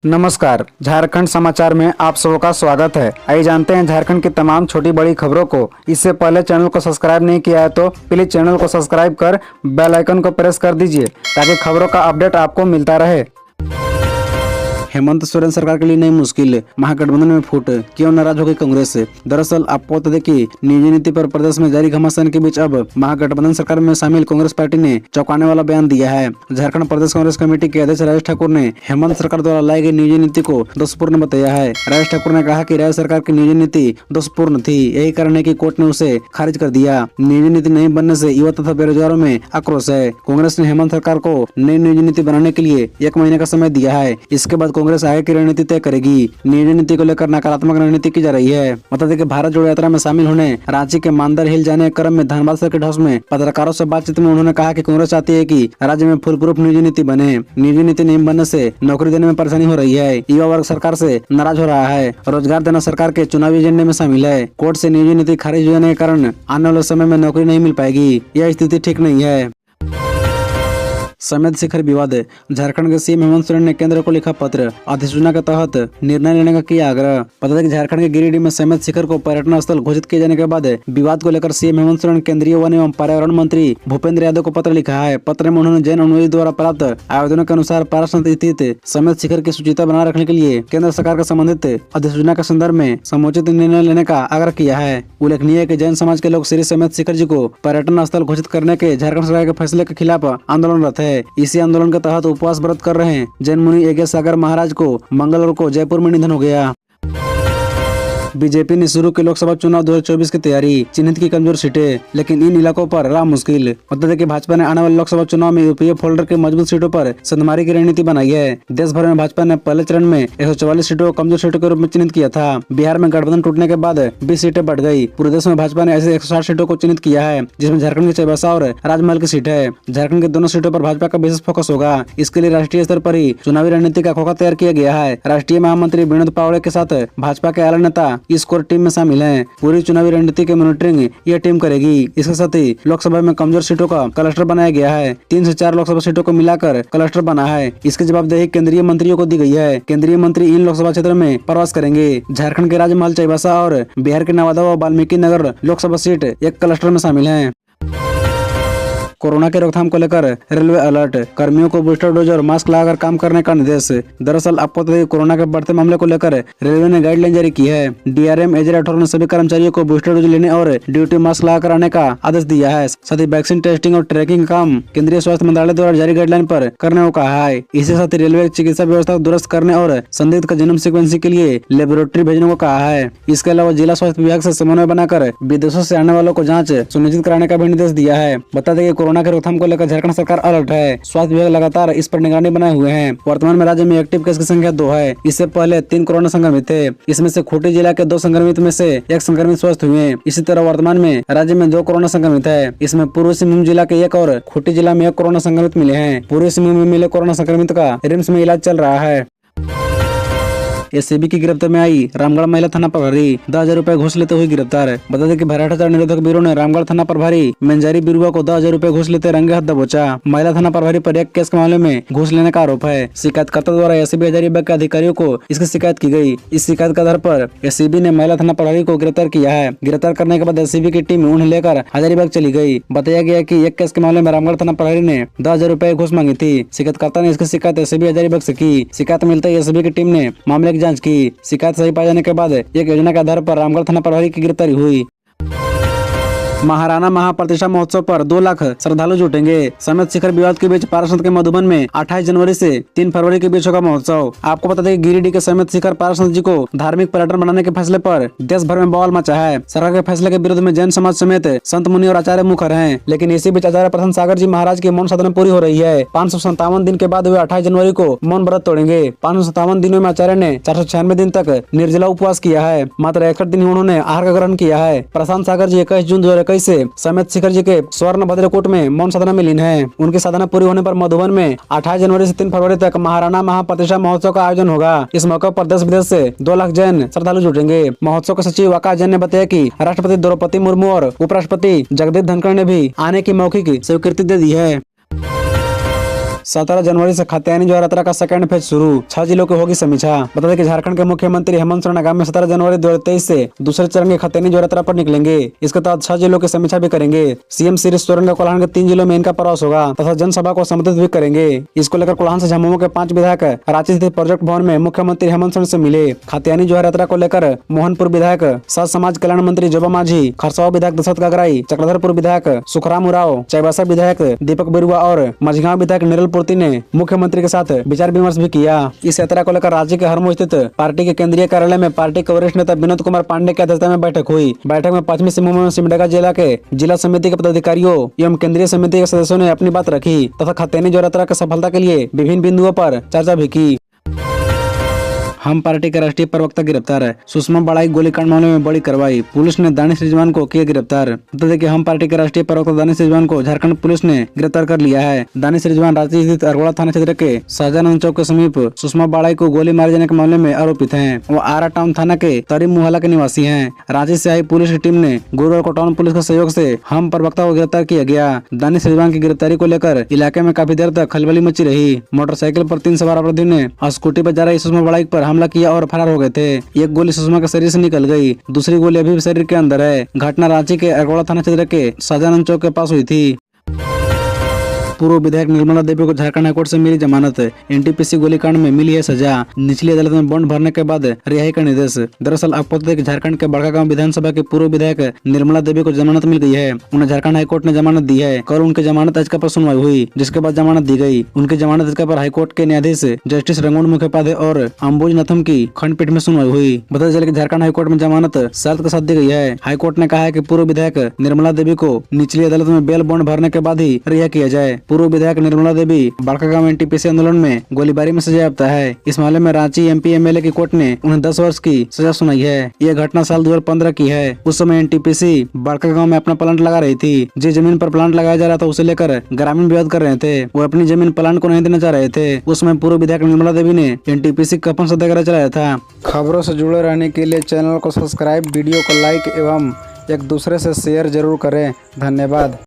नमस्कार, झारखंड समाचार में आप सबका स्वागत है। आइए जानते हैं झारखंड की तमाम छोटी बड़ी खबरों को। इससे पहले चैनल को सब्सक्राइब नहीं किया है तो प्लीज चैनल को सब्सक्राइब कर बेल आइकन को प्रेस कर दीजिए ताकि खबरों का अपडेट आपको मिलता रहे। हेमंत सोरेन सरकार के लिए नई मुश्किल, महागठबंधन में फूट, क्यों नाराज हो गई कांग्रेस। दरअसल आपको बता दें कि निजी नीति पर प्रदेश में जारी घमासान के बीच अब महागठबंधन सरकार में शामिल कांग्रेस पार्टी ने चौंकाने वाला बयान दिया है। झारखंड प्रदेश कांग्रेस कमेटी के अध्यक्ष राजेश ठाकुर ने हेमंत सरकार द्वारा लाई गई निजी नीति को दोषपूर्ण बताया है। राजेश ठाकुर ने कहा कि राज्य सरकार की निजी नीति दोषपूर्ण थी, यही कारण है कि कोर्ट ने उसे खारिज कर दिया। निजी नीति नहीं बनने से युवा तथा बेरोजगारों में आक्रोश है। कांग्रेस ने हेमंत सरकार को नई निजी नीति बनाने के लिए 1 महीने का समय दिया है। इसके बाद कांग्रेस आगे की रणनीति तय करेगी। निजी नीति को लेकर नकारात्मक रणनीति की जा रही है। बता दें कि भारत जोड़ो यात्रा में शामिल होने रांची के मानदर हिल जाने के क्रम में धनबाद सर्किट हाउस में पत्रकारों से बातचीत में उन्होंने कहा कि कांग्रेस चाहती है कि राज्य में फुल प्रूफ निजी नीति बने। निजी नीति नहीं बनने से नौकरी देने में परेशानी हो रही है। युवा वर्ग सरकार से नाराज हो रहा है। रोजगार देना सरकार के चुनावी एजेंडे में शामिल है। कोर्ट से निजी नीति खारिज हो जाने के कारण आने वाले समय में नौकरी नहीं मिल पाएगी। यह स्थिति ठीक नहीं है। समेत शिखर विवाद, झारखंड के सीएम हेमंत सोरेन ने केंद्र को लिखा पत्र, अधिसूचना के तहत निर्णय लेने का किया आग्रह। पता है कि झारखंड के गिरिडीह में समेत शिखर को पर्यटन स्थल घोषित किए जाने के बाद विवाद को लेकर सीएम हेमंत सोरेन केंद्रीय वन एवं पर्यावरण मंत्री भूपेंद्र यादव को पत्र लिखा है। पत्र में उन्होंने जैन अनुयायी द्वारा प्राप्त आवेदनों के अनुसार पाराशंत स्थित समेत शिखर की सूचिता बनाए रखने के लिए केंद्र सरकार के संबंधित अधिसूचना के संदर्भ में समुचित निर्णय लेने का आग्रह किया है। उल्लेखनीय है कि जैन समाज के लोग श्री समेत शिखर जी को पर्यटन स्थल घोषित करने के झारखंड सरकार के फैसले के खिलाफ आंदोलनरत है। इसी आंदोलन के तहत उपवास व्रत कर रहे जैन मुनि यज्ञ सागर महाराज को मंगलवार को जयपुर में निधन हो गया। बीजेपी ने शुरू की लोकसभा चुनाव 2024 की तैयारी, चिन्हित की कमजोर सीटें, लेकिन इन इलाकों पर राह मुश्किल। बता दें कि भाजपा ने आने वाले लोकसभा चुनाव में यूपीए फोल्डर के मजबूत सीटों पर सदमारी की रणनीति बनाई है। देश भर में भाजपा ने पहले चरण में 144 सीटों को कमजोर सीटों के रूप में चिन्हित किया था। बिहार में गठबंधन टूटने के बाद 20 सीटें बढ़ गई। पूरे देश में भाजपा ने ऐसे 160 सीटों को चिन्हित किया है, जिसमें झारखंड की चाईबासा और राजमहल की सीट है। झारखंड की दोनों सीटों पर भाजपा का विशेष फोकस होगा। इसके लिए राष्ट्रीय स्तर पर ही चुनावी रणनीति का खोखा तैयार किया गया है। राष्ट्रीय महामंत्री विनोद पावड़े के साथ भाजपा के आला नेता इस कोर टीम में शामिल हैं। पूरी चुनावी रणनीति की मॉनिटरिंग यह टीम करेगी। इसके साथ ही लोकसभा में कमजोर सीटों का क्लस्टर बनाया गया है। 3 से 4 लोकसभा सीटों को मिलाकर क्लस्टर बना है। इसकी जवाबदेही केंद्रीय मंत्रियों को दी गई है। केंद्रीय मंत्री इन लोकसभा क्षेत्र में प्रवास करेंगे। झारखंड के राजमहल, चाईबासा और बिहार के नवादा व वाल्मीकि नगर लोकसभा सीट एक क्लस्टर में शामिल है। कोरोना के रोकथाम को लेकर रेलवे अलर्ट, कर्मियों को बूस्टर डोज और मास्क लगाकर काम करने का निर्देश। दरअसल आपको बता दें कोरोना के बढ़ते मामले को लेकर रेलवे ने गाइडलाइन जारी की है। डीआरएम एजे राठौर ने सभी कर्मचारियों को बूस्टर डोज लेने और ड्यूटी मास्क लगाकर आने का आदेश दिया है। साथ ही वैक्सीन टेस्टिंग और ट्रैकिंग काम केंद्रीय स्वास्थ्य मंत्रालय द्वारा जारी गाइडलाइन पर करने को कहा है। इसके साथ ही रेलवे चिकित्सा व्यवस्था को दुरुस्त करने और संदिग्ध का जीनोम सीक्वेंसिंग के लिए लेबोरेटरी भेजने को कहा है। इसके अलावा जिला स्वास्थ्य विभाग से समन्वय बनाकर विदेशों से आने वालों को जाँच सुनिश्चित कराने का भी निर्देश दिया है। बता दें कि कोरोना के रोकथाम को लेकर झारखंड सरकार अलर्ट है। स्वास्थ्य विभाग लगातार इस पर निगरानी बनाए हुए हैं। वर्तमान में राज्य में एक्टिव केस की संख्या 2 है। इससे पहले 3 कोरोना संक्रमित थे। इसमें से खूंटी जिला के 2 संक्रमित में से 1 संक्रमित स्वस्थ हुए। इसी तरह वर्तमान में राज्य में 2 कोरोना संक्रमित है। इसमें पूर्वी सिंहभूम जिला के 1 और खूंटी जिला में 1 कोरोना संक्रमित मिले हैं। पूर्वी सिंहभूम में मिले कोरोना संक्रमित का रिम्स में इलाज चल रहा है। एसीबी की गिरफ्तार में आई रामगढ़ महिला थाना प्रभारी, 10,000 रुपए घूस लेते हुए गिरफ्तार। बता दें कि भ्रष्टाचार निरोधक ब्यूरो ने रामगढ़ थाना प्रभारी मंजारी बिरुआ को 10,000 रुपए घूस लेते रंगे हाथ दबोचा। महिला थाना प्रभारी पर एक केस के मामले में घूस लेने का आरोप है। शिकायतकर्ता द्वारा एसीबी हजारीबाग के अधिकारियों को इसकी शिकायत की गई। इस शिकायत के आधार पर एसीबी ने महिला थाना प्रभारी को गिरफ्तार किया है। गिरफ्तार करने के बाद एसीबी की टीम उन्हें लेकर हजारीबाग चली गई। बताया गया कि एक केस के मामले में रामगढ़ थाना प्रभारी ने 10,000 रुपए घूस मांगी थी। शिकायतकर्ता ने इसकी शिकायत एसीबी हजारीबाग से की। शिकायत मिलते ही एसीबी की टीम ने मामले की जाँच की। शिकायत सही पाए जाने के बाद एक योजना के आधार पर रामगढ़ थाना प्रभारी की गिरफ्तारी हुई। महाराणा महाप्रतिष्ठा महोत्सव पर 2 लाख श्रद्धालु जुटेंगे। समेत शिखर विवाद के बीच पाराशंत के मधुबन में 28 जनवरी से 3 फरवरी के बीच होगा महोत्सव। आपको बता दें कि गिरिडीह के समेत शिखर पाराशंत जी को धार्मिक पर्यटन बनाने के फैसले पर देश भर में बवाल मचा है। सरकार के फैसले के विरोध में जैन समाज समेत संत मुनि और आचार्य मुखर हैं। लेकिन इसी बीच आचार्य प्रथम सागर जी महाराज की मौन साधना पूरी हो रही है। 557 दिन के बाद वे 28 जनवरी को मौन व्रत तोड़ेंगे। 557 दिनों में आचार्य ने 496 दिन तक निर्जला उपवास किया है। मात्र 61 दिन उन्होंने आहार का ग्रहण किया है। प्रशांत सागर जी 21 जून 2021 से समेत शिखर जी के स्वर्ण भद्रकूट में मौन साधना में लीन है। उनकी साधना पूरी होने पर मधुबन में 28 जनवरी से 3 फरवरी तक महाराणा महाप्रतिष्ठा महोत्सव का आयोजन होगा। इस मौके पर देश विदेश से 2 लाख जैन श्रद्धालु जुटेंगे। महोत्सव के सचिव आकाश जैन ने बताया कि राष्ट्रपति द्रौपदी मुर्मू और उपराष्ट्रपति जगदीप धनखड़ ने भी आने की मौखिक स्वीकृति दे दी है। 17 जनवरी से खाद्यान्न जो यात्रा का सेकंड फेज शुरू, 6 जिलों की होगी समीक्षा। बता दें कि झारखंड के मुख्यमंत्री हेमंत सोरेन आगामी 17 जनवरी 2023 से दूसरे चरण के खाद्यान्न जो यात्रा पर निकलेंगे। इसके तहत 6 जिलों की समीक्षा भी करेंगे। सीएम श्री सोरेन का कोल्हान के 3 जिलों में इनका प्रवास होगा तथा जनसभा को संबोधित भी करेंगे। इसको लेकर कोल्हान से झामुमो के 5 विधायक रांची स्थित प्रोजेक्ट भवन में मुख्यमंत्री हेमंत सोरेन से मिले। खाद्यान्न जो यात्रा को लेकर मोहनपुर विधायक सह समाज कल्याण मंत्री जोबा माझी, खरसावा विधायक दशरथ गागराई, चक्रधरपुर विधायक सुखराम उराव, चाईबासा विधायक दीपक बिरुआ और मझगांव विधायक निरल पूर्ति ने मुख्यमंत्री के साथ विचार विमर्श भी किया। इस यात्रा को लेकर राज्य के हरमो स्थित पार्टी के केंद्रीय कार्यालय में पार्टी के वरिष्ठ नेता विनोद कुमार पांडे की अध्यक्षता में बैठक हुई। बैठक में पश्चिमी सिंहभूम में सिमडेगा जिला के जिला समिति के पदाधिकारियों एवं केंद्रीय समिति के सदस्यों ने अपनी बात रखी तथा खाद्यान्न जो यात्रा की सफलता के लिए विभिन्न बिंदुओं पर चर्चा भी की। हम पार्टी के राष्ट्रीय प्रवक्ता गिरफ्तार, सुषमा बड़ाई गोलीकांड मामले में बड़ी कार्रवाई, पुलिस ने दानिश रिजवान को किया गिरफ्तार। बता दें कि हम पार्टी के राष्ट्रीय प्रवक्ता दानिश रिजवान को झारखंड पुलिस ने गिरफ्तार कर लिया है। दानिश रिजवान रांची स्थित अरगोड़ा थाना क्षेत्र के शाहजहानंद चौक के समीप सुषमा बड़ाई को गोली मारे जाने के मामले में आरोपित हैं। वो आरा टाउन थाना के तरीम मुहल्ला के निवासी हैं। रांची से आई पुलिस की टीम ने गुरुवार को टाउन पुलिस के सहयोग से हम प्रवक्ता को गिरफ्तार किया गया। दानिश रिजवान की गिरफ्तारी को लेकर इलाके में काफी देर तक खलबली मची रही। मोटरसाइकिल पर 3 सवार अपराधियों ने स्कूटी पर जा रही सुषमा बड़ाई पर हमला किया और फरार हो गए थे। एक गोली सुषमा के शरीर से निकल गई, दूसरी गोली अभी भी शरीर के अंदर है। घटना रांची के अरगोड़ा थाना क्षेत्र के शाहजहानंद चौक के पास हुई थी। पूर्व विधायक निर्मला देवी को झारखंड हाईकोर्ट से मिली जमानत, एनटीपीसी गोलीकांड में मिली है सजा, निचली अदालत में बॉन्ड भरने के बाद रिहाई का निर्देश। दरअसल आपको बता दें कि झारखंड के बड़कागांव विधानसभा के पूर्व विधायक निर्मला देवी को जमानत मिल गई है। उन्हें झारखंड हाईकोर्ट ने जमानत दी है। कल उनकी जमानत याचिका पर सुनवाई हुई, जिसके बाद जमानत दी गई। उनकी जमानत याचिका पर हाईकोर्ट के न्यायाधीश जस्टिस रंगून मुखोपाध्याय और अंबुज नथम की खंडपीठ में सुनवाई हुई। बताया चले कि झारखंड हाईकोर्ट में जमानत शर्त के साथ दी गई है। हाईकोर्ट ने कहा है कि पूर्व विधायक निर्मला देवी को निचली अदालत में बेल बॉन्ड भरने के बाद ही रिहा किया जाए। पूर्व विधायक निर्मला देवी बड़कागांव एनटीपीसी आंदोलन में गोलीबारी में सजायाफ्ता है। इस मामले में रांची एमपी एमएलए की कोर्ट ने उन्हें 10 वर्ष की सजा सुनाई है। यह घटना साल 2015 की है। उस समय एनटीपीसी बड़कागांव में अपना प्लांट लगा रही थी। जिस जमीन पर प्लांट लगाया जा रहा था उसे लेकर ग्रामीण विरोध कर रहे थे। वो अपनी जमीन प्लांट को नहीं देना चाह रहे थे। उस समय पूर्व विधायक निर्मला देवी ने एनटीपीसी का अपन सत्याग्रह चलाया था। खबरों से जुड़े रहने के लिए चैनल को सब्सक्राइब, वीडियो को लाइक एवं एक दूसरे से शेयर जरूर करें। धन्यवाद।